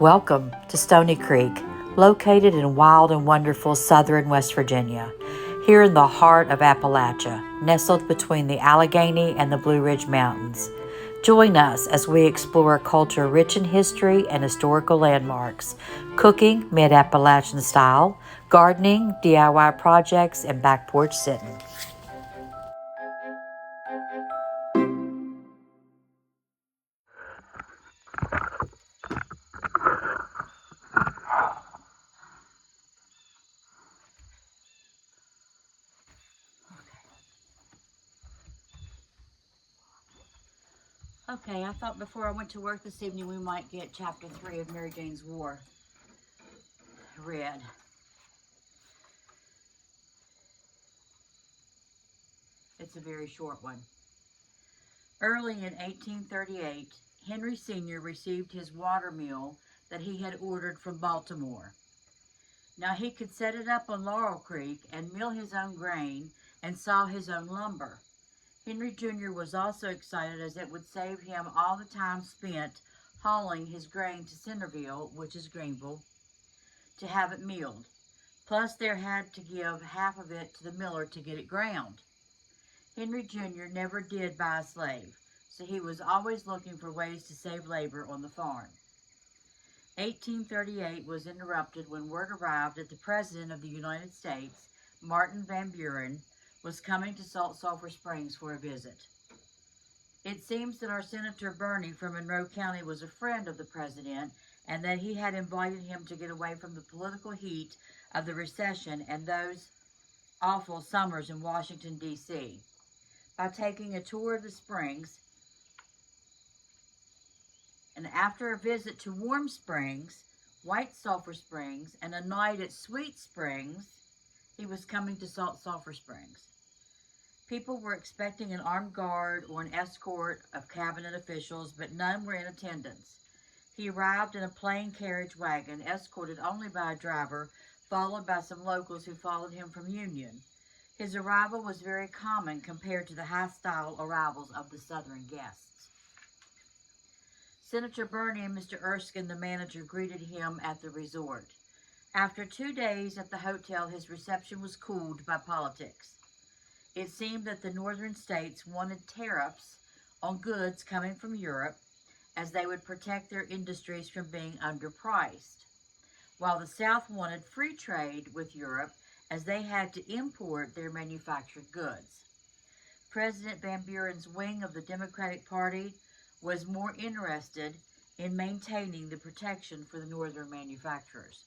Welcome to Stony Creek, located in wild and wonderful southern West Virginia, here in the heart of Appalachia, nestled between the Allegheny and the Blue Ridge Mountains. Join us as we explore a culture rich in history and historical landmarks, cooking mid-Appalachian style, gardening, DIY projects, and back porch sitting. Okay, I thought before I went to work this evening we might get chapter 3 of Mary Jane's War read. It's a very short one. Early in 1838, Henry Sr. received his water mill that he had ordered from Baltimore. Now he could set it up on Laurel Creek and mill his own grain and saw his own lumber. Henry Jr. was also excited as it would save him all the time spent hauling his grain to Centerville, which is Greenville, to have it milled. Plus, there had to give half of it to the miller to get it ground. Henry Jr. never did buy a slave, so he was always looking for ways to save labor on the farm. 1838 was interrupted when word arrived that the President of the United States, Martin Van Buren, was coming to Sulphur Springs for a visit. It seems that our Senator Birney from Monroe County was a friend of the President and that he had invited him to get away from the political heat of the recession and those awful summers in Washington, D.C. by taking a tour of the springs, and after a visit to Warm Springs, White Sulphur Springs, and a night at Sweet Springs, he was coming to Sulphur Springs. People were expecting an armed guard or an escort of cabinet officials, but none were in attendance. He arrived in a plain carriage wagon, escorted only by a driver, followed by some locals who followed him from Union. His arrival was very common compared to the high-style arrivals of the Southern guests. Senator Birney and Mr. Erskine, the manager, greeted him at the resort. After 2 days at the hotel, his reception was cooled by politics. It seemed that the northern states wanted tariffs on goods coming from Europe, as they would protect their industries from being underpriced, while the South wanted free trade with Europe, as they had to import their manufactured goods. President Van Buren's wing of the Democratic Party was more interested in maintaining the protection for the northern manufacturers.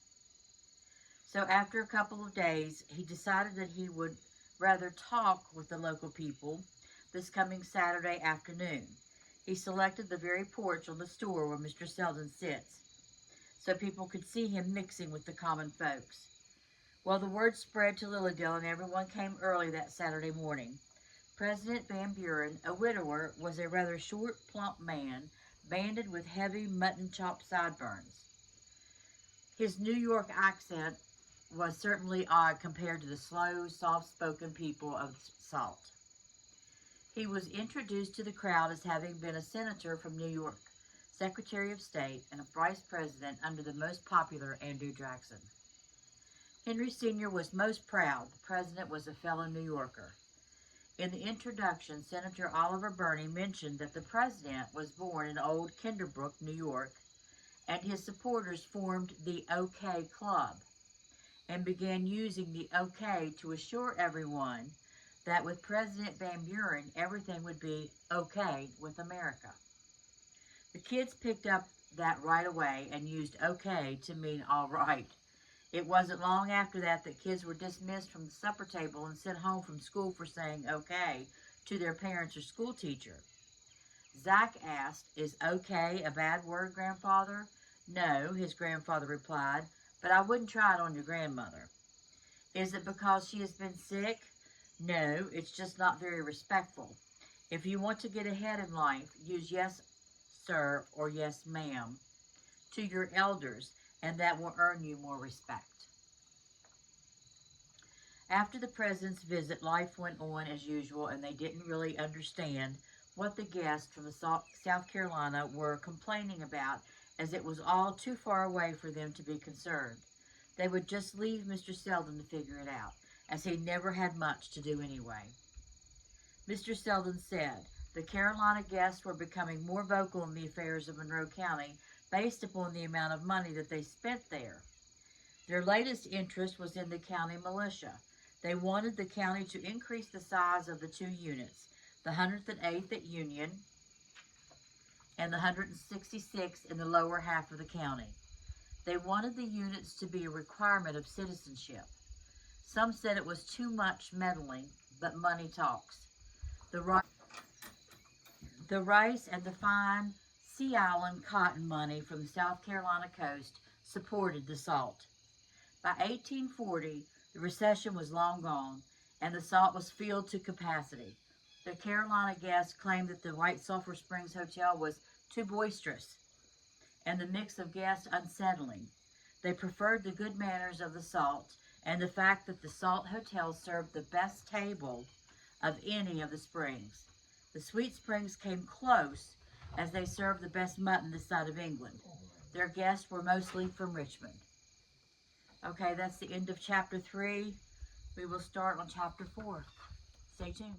So after a couple of days, he decided that he would rather talk with the local people this coming Saturday afternoon. He selected the very porch on the store where Mr. Selden sits, so people could see him mixing with the common folks. Well, the word spread to Lillydale, and everyone came early that Saturday morning. President Van Buren, a widower, was a rather short, plump man, banded with heavy mutton chop sideburns. His New York accent was certainly odd compared to the slow, soft-spoken people of Salt. He was introduced to the crowd as having been a senator from New York, Secretary of State, and a vice president under the most popular Andrew Jackson. Henry Sr. was most proud the president was a fellow New Yorker. In the introduction, Senator Oliver Birney mentioned that the president was born in Old Kinderbrook, New York, and his supporters formed the OK Club and began using the OK to assure everyone that with President Van Buren, everything would be okay with America. The kids picked up that right away and used okay to mean all right. It wasn't long after that that kids were dismissed from the supper table and sent home from school for saying okay to their parents or school teacher. Zach asked, "Is okay a bad word, Grandfather?" "No," his grandfather replied, "but I wouldn't try it on your grandmother." "Is it because she has been sick?" "No, it's just not very respectful. If you want to get ahead in life, use yes, sir, or yes, ma'am to your elders, and that will earn you more respect." After the president's visit, life went on as usual, and they didn't really understand what the guests from South Carolina were complaining about as it was all too far away for them to be concerned. They would just leave Mr. Selden to figure it out, as he never had much to do anyway. Mr. Selden said the Carolina guests were becoming more vocal in the affairs of Monroe County based upon the amount of money that they spent there. Their latest interest was in the county militia. They wanted the county to increase the size of the two units, the 108th at Union and the 166th in the lower half of the county. They wanted the units to be a requirement of citizenship. Some said it was too much meddling, but money talks. The rice and the fine Sea Island cotton money from the South Carolina coast supported the salt. By 1840, the recession was long gone, and the salt was filled to capacity. The Carolina guests claimed that the White Sulphur Springs Hotel was too boisterous, and the mix of guests unsettling. They preferred the good manners of the salt, and the fact that the Salt Hotel served the best table of any of the springs. The Sweet Springs came close, as they served the best mutton this side of England. Their guests were mostly from Richmond. Okay, that's the end of chapter 3. We will start on chapter 4. Stay tuned.